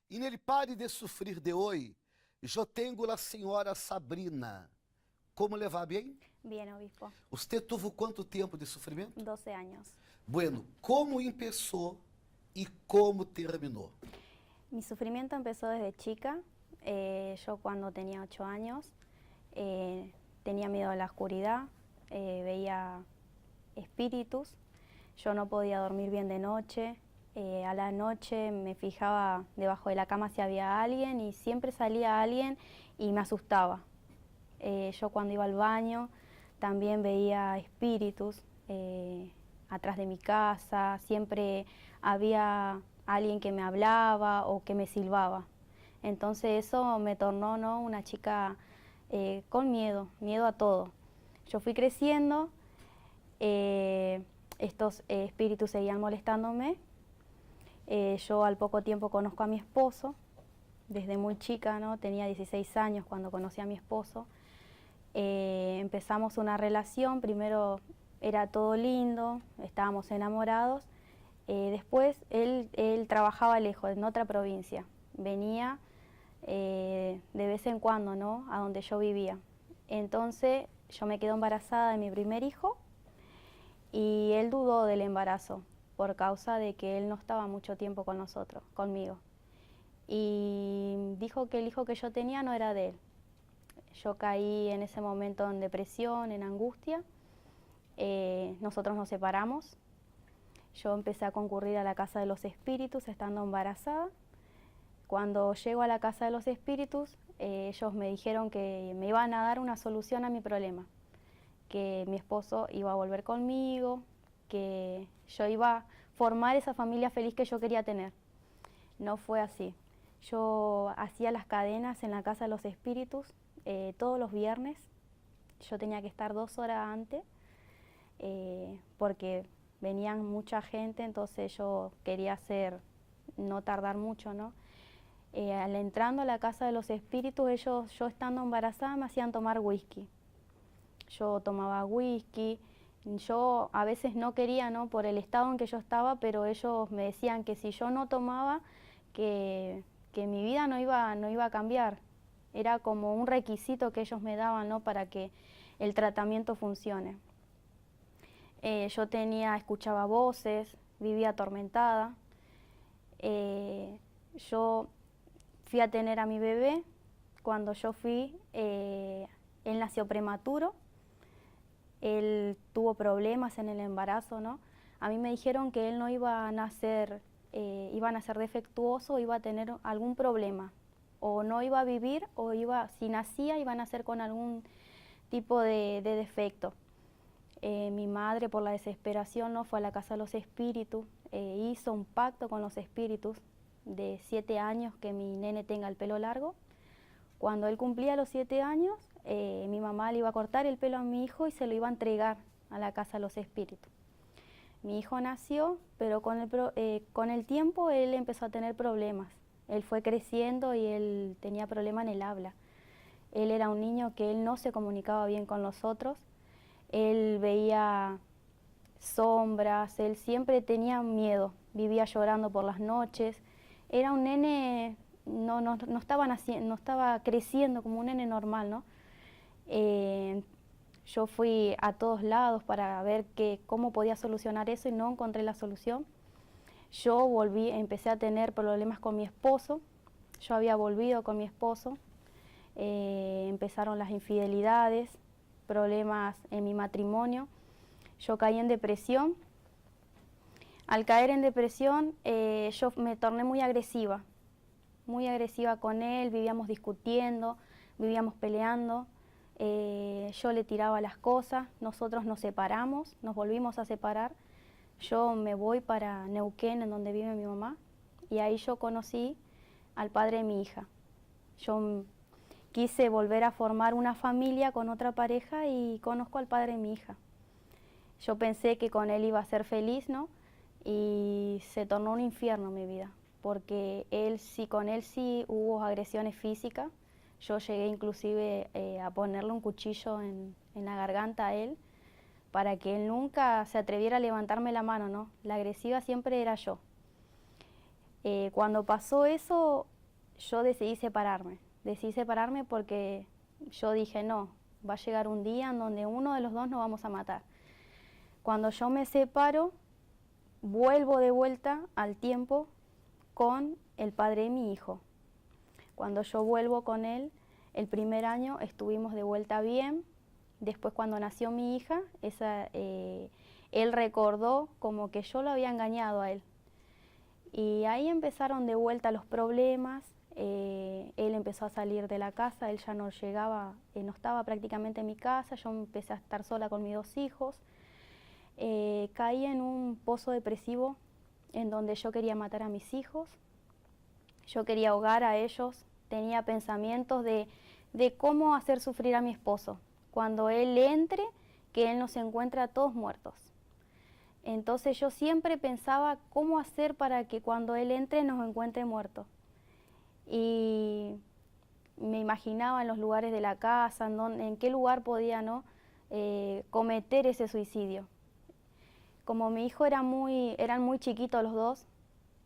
E nele pare de sofrer de hoje, eu tenho a senhora Sabrina. Como levar bem? Bien, obispo. Você teve quanto tempo de sofrimento? 12 años. Bueno, como começou e como terminou? Mi sufrimiento empezó desde chica. Yo cuando tenía 8 años tenía miedo a la oscuridad, veía espíritus. Yo no podía dormir bien de noche. A la noche me fijaba debajo de la cama si había alguien y siempre salía alguien y me asustaba. Yo cuando iba al baño también veía espíritus atrás de mi casa, siempre había alguien que me hablaba o que me silbaba. Entonces eso me tornó, ¿no?, una chica con miedo, miedo a todo. Yo fui creciendo, estos espíritus seguían molestándome. Yo al poco tiempo conozco a mi esposo, desde muy chica, ¿no? Tenía 16 años cuando conocí a mi esposo. Empezamos una relación, primero era todo lindo, estábamos enamorados. Después él trabajaba lejos, en otra provincia. Venía de vez en cuando, ¿no?, a donde yo vivía. Entonces yo me quedé embarazada de mi primer hijo y él dudó del embarazo por causa de que él no estaba mucho tiempo con nosotros, conmigo. Y dijo que el hijo que yo tenía no era de él. Yo caí en ese momento en depresión, en angustia. Nosotros nos separamos. Yo empecé a concurrir a la casa de los espíritus estando embarazada. Cuando llego a la casa de los espíritus, ellos me dijeron que me iban a dar una solución a mi problema, que mi esposo iba a volver conmigo, que yo iba a formar esa familia feliz que yo quería tener. No fue así. Yo hacía las cadenas en la casa de los espíritus todos los viernes. Yo tenía que estar 2 horas antes porque venían mucha gente, entonces yo quería hacer, no tardar mucho, ¿no? Al entrando a la casa de los espíritus, ellos, yo estando embarazada, me hacían tomar whisky. Yo tomaba whisky, yo a veces no quería, ¿no?, por el estado en que yo estaba, pero ellos me decían que si yo no tomaba, que mi vida no iba a cambiar. Era como un requisito que ellos me daban, ¿no?, para que el tratamiento funcione. Yo escuchaba voces, vivía atormentada. Yo fui a tener a mi bebé. Cuando yo fui, él nació prematuro. Él tuvo problemas en el embarazo, ¿no? A mí me dijeron que él no iba a nacer, iba a nacer defectuoso, iba a tener algún problema. O no iba a vivir, o si nacía, iba a nacer con algún tipo de defecto. Mi madre, por la desesperación, ¿no?, fue a la casa de los espíritus, hizo un pacto con los espíritus de 7 años que mi nene tenga el pelo largo. Cuando él cumplía los 7 años, mi mamá le iba a cortar el pelo a mi hijo y se lo iba a entregar a la casa de los espíritus. Mi hijo nació, pero con el tiempo él empezó a tener problemas. Él fue creciendo y él tenía problemas en el habla. Él era un niño que él no se comunicaba bien con los otros. Él veía sombras, él siempre tenía miedo, vivía llorando por las noches. Era un nene, no estaba creciendo como un nene normal, ¿no? Yo fui a todos lados para ver cómo podía solucionar eso y no encontré la solución. Yo empecé a tener problemas con mi esposo. Yo había volvido con mi esposo. Empezaron las infidelidades, problemas en mi matrimonio. Yo caí en depresión. Al caer en depresión, yo me torné muy agresiva con él. Vivíamos discutiendo, vivíamos peleando. Yo le tiraba las cosas, nosotros nos separamos, nos volvimos a separar. Yo me voy para Neuquén, en donde vive mi mamá, y ahí yo conocí al padre de mi hija. Yo quise volver a formar una familia con otra pareja y conozco al padre de mi hija. Yo pensé que con él iba a ser feliz, ¿no? Y se tornó un infierno mi vida, porque con él sí hubo agresiones físicas. Yo llegué inclusive a ponerle un cuchillo en la garganta a él, para que él nunca se atreviera a levantarme la mano, ¿no? La agresiva siempre era yo. Cuando pasó eso, yo decidí separarme porque yo dije, no, va a llegar un día en donde uno de los dos nos vamos a matar. Cuando yo me separo, vuelvo de vuelta al tiempo con el padre de mi hijo. Cuando yo vuelvo con él, el primer año estuvimos de vuelta bien. Después, cuando nació mi hija, él recordó como que yo lo había engañado a él. Y ahí empezaron de vuelta los problemas. Él empezó a salir de la casa, él ya no llegaba, no estaba prácticamente en mi casa. Yo empecé a estar sola con mis 2 hijos. Caí en un pozo depresivo en donde yo quería matar a mis hijos. Yo quería ahogar a ellos. Tenía pensamientos de cómo hacer sufrir a mi esposo. Cuando él entre, que él nos encuentre a todos muertos. Entonces yo siempre pensaba cómo hacer para que cuando él entre nos encuentre muertos. Y me imaginaba en los lugares de la casa, en qué lugar podía cometer ese suicidio. Como mi hijo eran muy chiquitos los dos,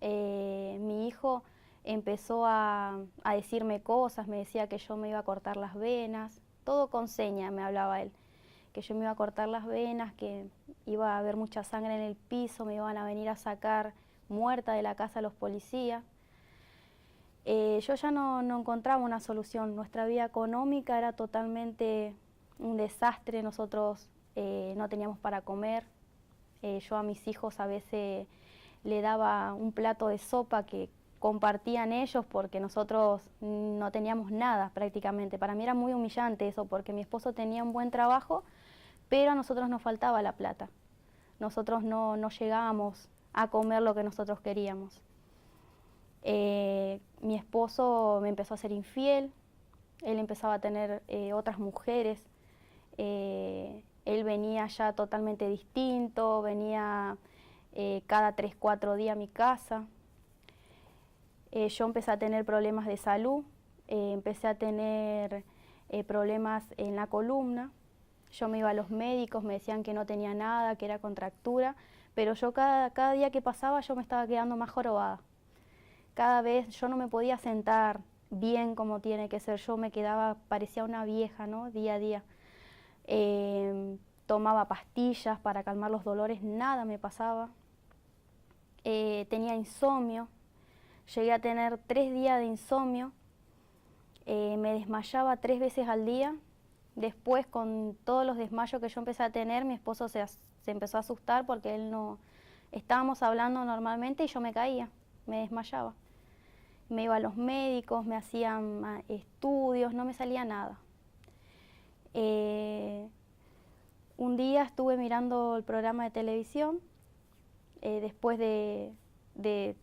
mi hijo empezó a decirme cosas, me decía que yo me iba a cortar las venas, todo con señas me hablaba él, que yo me iba a cortar las venas, que iba a haber mucha sangre en el piso, me iban a venir a sacar muerta de la casa los policías. Yo ya no encontraba una solución, nuestra vida económica era totalmente un desastre, nosotros no teníamos para comer. Yo a mis hijos a veces le daba un plato de sopa que compartían ellos porque nosotros no teníamos nada prácticamente. Para mí era muy humillante eso porque mi esposo tenía un buen trabajo, pero a nosotros nos faltaba la plata. Nosotros no llegábamos a comer lo que nosotros queríamos. Mi esposo me empezó a ser infiel, él empezaba a tener otras mujeres. Él venía ya totalmente distinto, venía cada 3, 4 días a mi casa. Yo empecé a tener problemas de salud, empecé a tener problemas en la columna. Yo me iba a los médicos, me decían que no tenía nada, que era contractura, pero yo cada día que pasaba yo me estaba quedando más jorobada. Cada vez yo no me podía sentar bien como tiene que ser, yo me quedaba, parecía una vieja, ¿no? Día a día. Tomaba pastillas para calmar los dolores, nada me pasaba. Tenía insomnio, llegué a tener 3 días de insomnio, me desmayaba 3 veces al día. Después, con todos los desmayos que yo empecé a tener, mi esposo se empezó a asustar porque él no... Estábamos hablando normalmente y yo me caía, me desmayaba. Me iba a los médicos, me hacían estudios, no me salía nada. Un día estuve mirando el programa de televisión, después de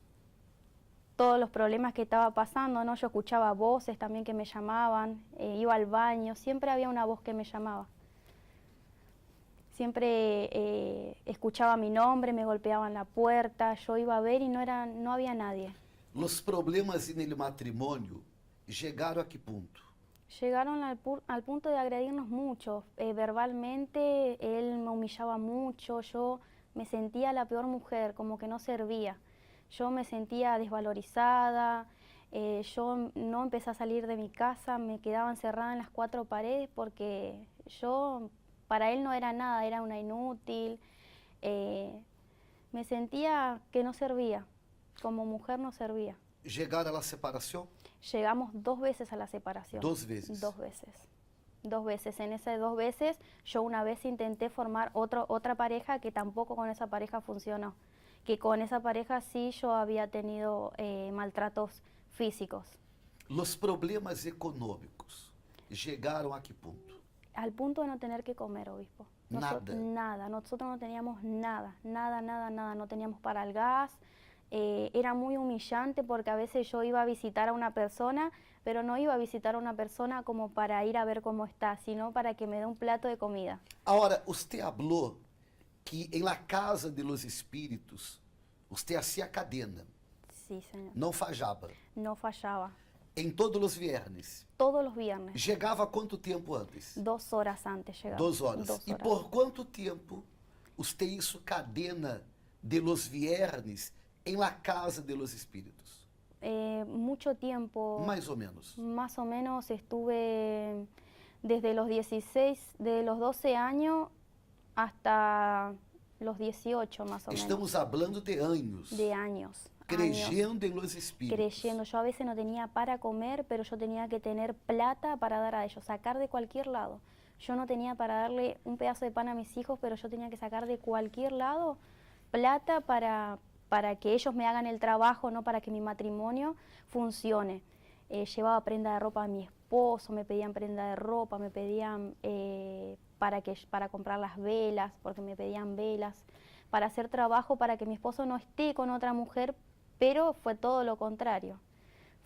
todos los problemas que estaba pasando, ¿no? Yo escuchaba voces también que me llamaban, iba al baño, siempre había una voz que me llamaba. Siempre escuchaba mi nombre, me golpeaban la puerta, yo iba a ver y no había nadie. Los problemas en el matrimonio llegaron a qué punto? Llegaron al punto de agredirnos mucho, verbalmente él me humillaba mucho, yo me sentía la peor mujer, como que no servía. Yo me sentía desvalorizada, yo no empecé a salir de mi casa, me quedaba encerrada en las 4 paredes porque yo, para él no era nada, era una inútil. Me sentía que no servía, como mujer no servía. ¿Llegaron a la separación? Llegamos 2 veces a la separación. 2 veces. 2 veces. 2 veces. En esas 2 veces, yo una vez intenté formar otra pareja que tampoco con esa pareja funcionó. Que con esa pareja sí yo había tenido maltratos físicos. Los problemas económicos llegaron a qué punto? Al punto de no tener que comer, obispo. Nada. Nada. Nosotros no teníamos nada. No teníamos para el gas. Era muy humillante porque a veces yo iba a visitar a una persona, pero no iba a visitar a una persona como para ir a ver cómo está, sino para que me dé un plato de comida. Ahora, usted habló que en la casa de los espíritus usted hacía cadena. Sí, señor. No fallaba. No fallaba. En todos los viernes. Todos los viernes. ¿Llegaba cuánto tiempo antes? 2 horas antes llegaba. 2 horas. 2 horas. ¿Y por cuánto tiempo usted hizo cadena de los viernes en la casa de los espíritus? Mucho tiempo. Mais ou menos. Más o menos estuve desde los 16, de los 12 años hasta los 18 más o menos. Estamos hablando de anos. De años. Creyendo en los espíritus. Creyendo. Yo a veces no tenía para comer, pero yo tenía que tener plata para dar a ellos, sacar de cualquier lado. Yo no tenía para darle un pedazo de pan a mis hijos, pero yo tenía que sacar de cualquier lado plata para que ellos me hagan el trabajo, ¿no? Para que mi matrimonio funcione. Llevaba prenda de ropa a mi esposo, me pedían prenda de ropa, me pedían para comprar las velas, porque me pedían velas, para hacer trabajo para que mi esposo no esté con otra mujer, pero fue todo lo contrario.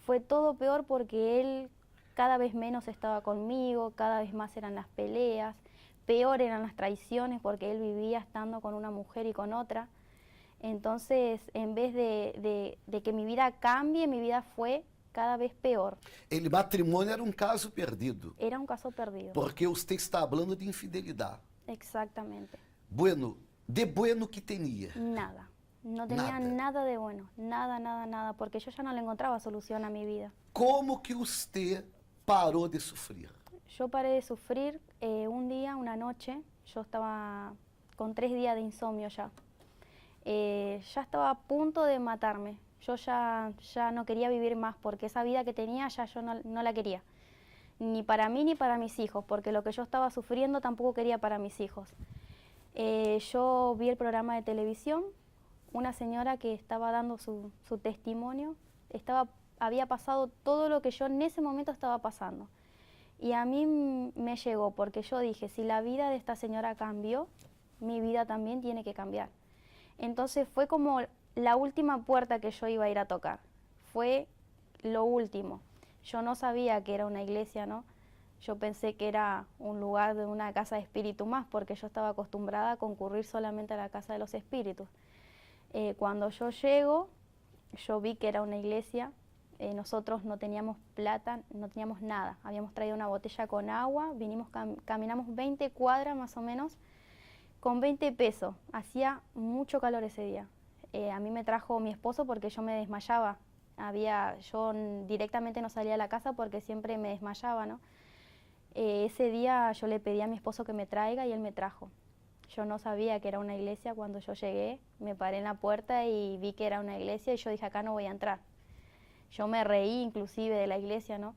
Fue todo peor porque él cada vez menos estaba conmigo, cada vez más eran las peleas, peor eran las traiciones porque él vivía estando con una mujer y con otra. Entonces, en vez de que mi vida cambie, mi vida fue cada vez peor. El matrimonio era un caso perdido. Era un caso perdido. Porque usted está hablando de infidelidad. Exactamente. Bueno, de bueno que tenía. Nada. No tenía nada de bueno. Nada, nada, nada. Porque yo ya no le encontraba solución a mi vida. ¿Cómo que usted paró de sufrir? Yo paré de sufrir un día, una noche. Yo estaba con 3 días de insomnio ya. Ya estaba a punto de matarme. Yo ya no quería vivir más porque esa vida que tenía ya yo no la quería. Ni para mí ni para mis hijos, porque lo que yo estaba sufriendo tampoco quería para mis hijos. Yo vi el programa de televisión, una señora que estaba dando su testimonio, había pasado todo lo que yo en ese momento estaba pasando. Y a mí me llegó porque yo dije, si la vida de esta señora cambió, mi vida también tiene que cambiar. Entonces fue como la última puerta que yo iba a ir a tocar. Fue lo último. Yo no sabía que era una iglesia, ¿no? Yo pensé que era un lugar de una casa de espíritu más, porque yo estaba acostumbrada a concurrir solamente a la casa de los espíritus. Cuando yo llego, yo vi que era una iglesia. Nosotros no teníamos plata, no teníamos nada. Habíamos traído una botella con agua, caminamos 20 cuadras más o menos, con 20 pesos. Hacía mucho calor ese día. A mí me trajo mi esposo porque yo me desmayaba. Yo directamente no salía de la casa porque siempre me desmayaba, ¿no? Ese día yo le pedí a mi esposo que me traiga y él me trajo. Yo no sabía que era una iglesia. Cuando yo llegué, me paré en la puerta y vi que era una iglesia y yo dije, acá no voy a entrar. Yo me reí inclusive de la iglesia, ¿no?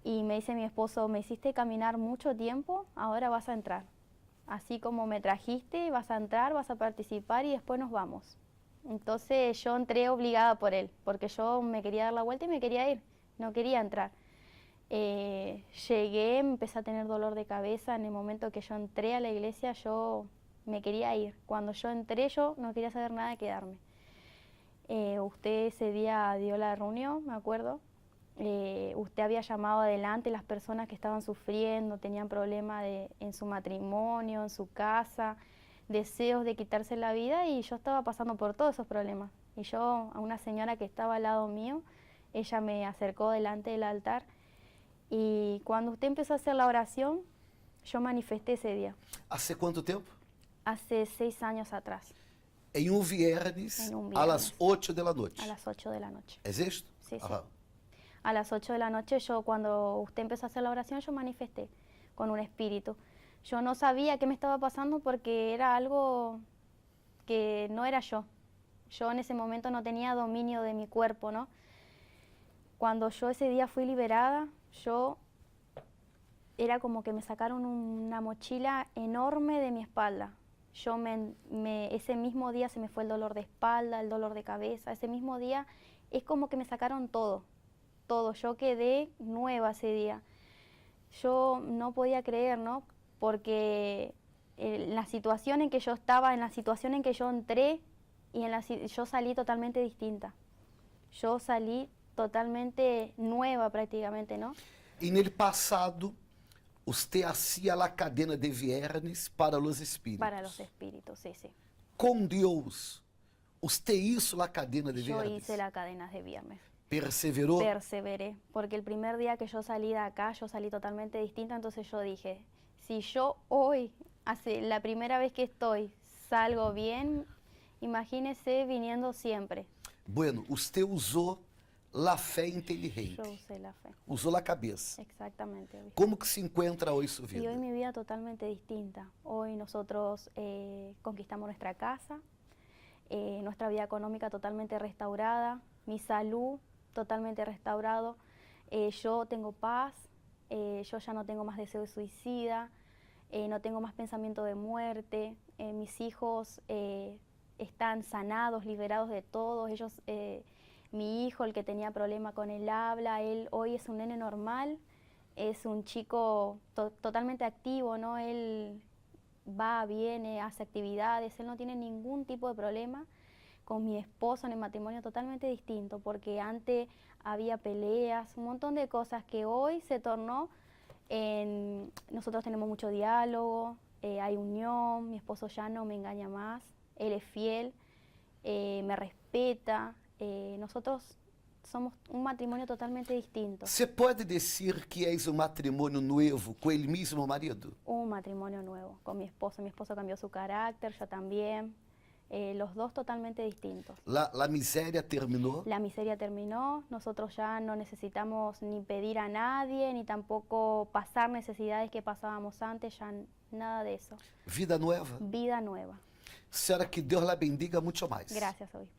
Y me dice mi esposo, me hiciste caminar mucho tiempo, ahora vas a entrar. Así como me trajiste, vas a entrar, vas a participar y después nos vamos. Entonces yo entré obligada por él, porque yo me quería dar la vuelta y me quería ir, no quería entrar. Llegué, empecé a tener dolor de cabeza. En el momento que yo entré a la iglesia, yo me quería ir. Cuando yo entré, yo no quería saber nada de quedarme. Usted ese día dio la reunión, me acuerdo. Usted había llamado adelante las personas que estaban sufriendo, tenían problemas en su matrimonio, en su casa, deseos de quitarse la vida, y yo estaba pasando por todos esos problemas. Y yo, a una señora que estaba al lado mío, ella me acercó delante del altar, y cuando usted empezó a hacer la oración, yo manifesté ese día. ¿Hace cuánto tiempo? Hace 6 años atrás. En un viernes, a las 8 de la noche. A las 8 de la noche. ¿Es esto? Sí, sí. Ajá. A las 8 de la noche, cuando usted empezó a hacer la oración, yo manifesté con un espíritu. Yo no sabía qué me estaba pasando porque era algo que no era yo. Yo en ese momento no tenía dominio de mi cuerpo, ¿no? Cuando yo ese día fui liberada, era como que me sacaron una mochila enorme de mi espalda. Ese mismo día se me fue el dolor de espalda, el dolor de cabeza. Ese mismo día es como que me sacaron todo. Yo quedé nueva ese día. Yo no podía creer, ¿no? Porque la situación en que yo estaba, en la situación en que yo entré, yo salí totalmente distinta. Yo salí totalmente nueva prácticamente, ¿no? En el pasado, usted hacía la cadena de viernes para los espíritus. Para los espíritus, sí, sí. Con Dios, usted hizo la cadena de viernes. Yo hice la cadena de viernes. ¿Perseveró? Perseveré, porque el primer día que yo salí de acá, yo salí totalmente distinta, entonces yo dije, si yo hoy, la primera vez que estoy, salgo bien, imagínese viniendo siempre. Bueno, usted usó La fé inteligente. Yo usé la fe. Usou a cabeça. Exactamente, obispo. Como que se encontra hoje sua Y vida? hoy mi vida totalmente distinta. Hoy nosotros conquistamos nuestra casa, nuestra vida económica totalmente restaurada, mi salud totalmente restaurado. Yo tengo paz, yo ya no tengo más deseo de suicida, no tengo más pensamiento de muerte. Mis hijos están sanados, liberados de todo. Ellos, mi hijo, el que tenía problema con el habla, él hoy es un nene normal. Es un chico totalmente activo, ¿no? Él va, viene, hace actividades, él no tiene ningún tipo de problema. Con mi esposo en el matrimonio totalmente distinto, porque antes había peleas, un montón de cosas que hoy se tornó en... Nosotros tenemos mucho diálogo, hay unión, mi esposo ya no me engaña más, él es fiel, me respeta, nosotros somos um matrimonio totalmente distinto. Você pode dizer que és um matrimônio novo com ele mesmo marido? Un matrimonio nuevo con mi esposo. Mi esposo cambió su carácter, yo también. Los dos totalmente distintos. La miséria terminou? La miseria terminó, nosotros ya no necesitamos ni pedir a nadie, ni tampoco pasar necesidades que pasábamos antes, ya nada de eso. Vida nueva? Vida nueva. Senhora, que Deus la bendiga muito mais. Gracias, obispo.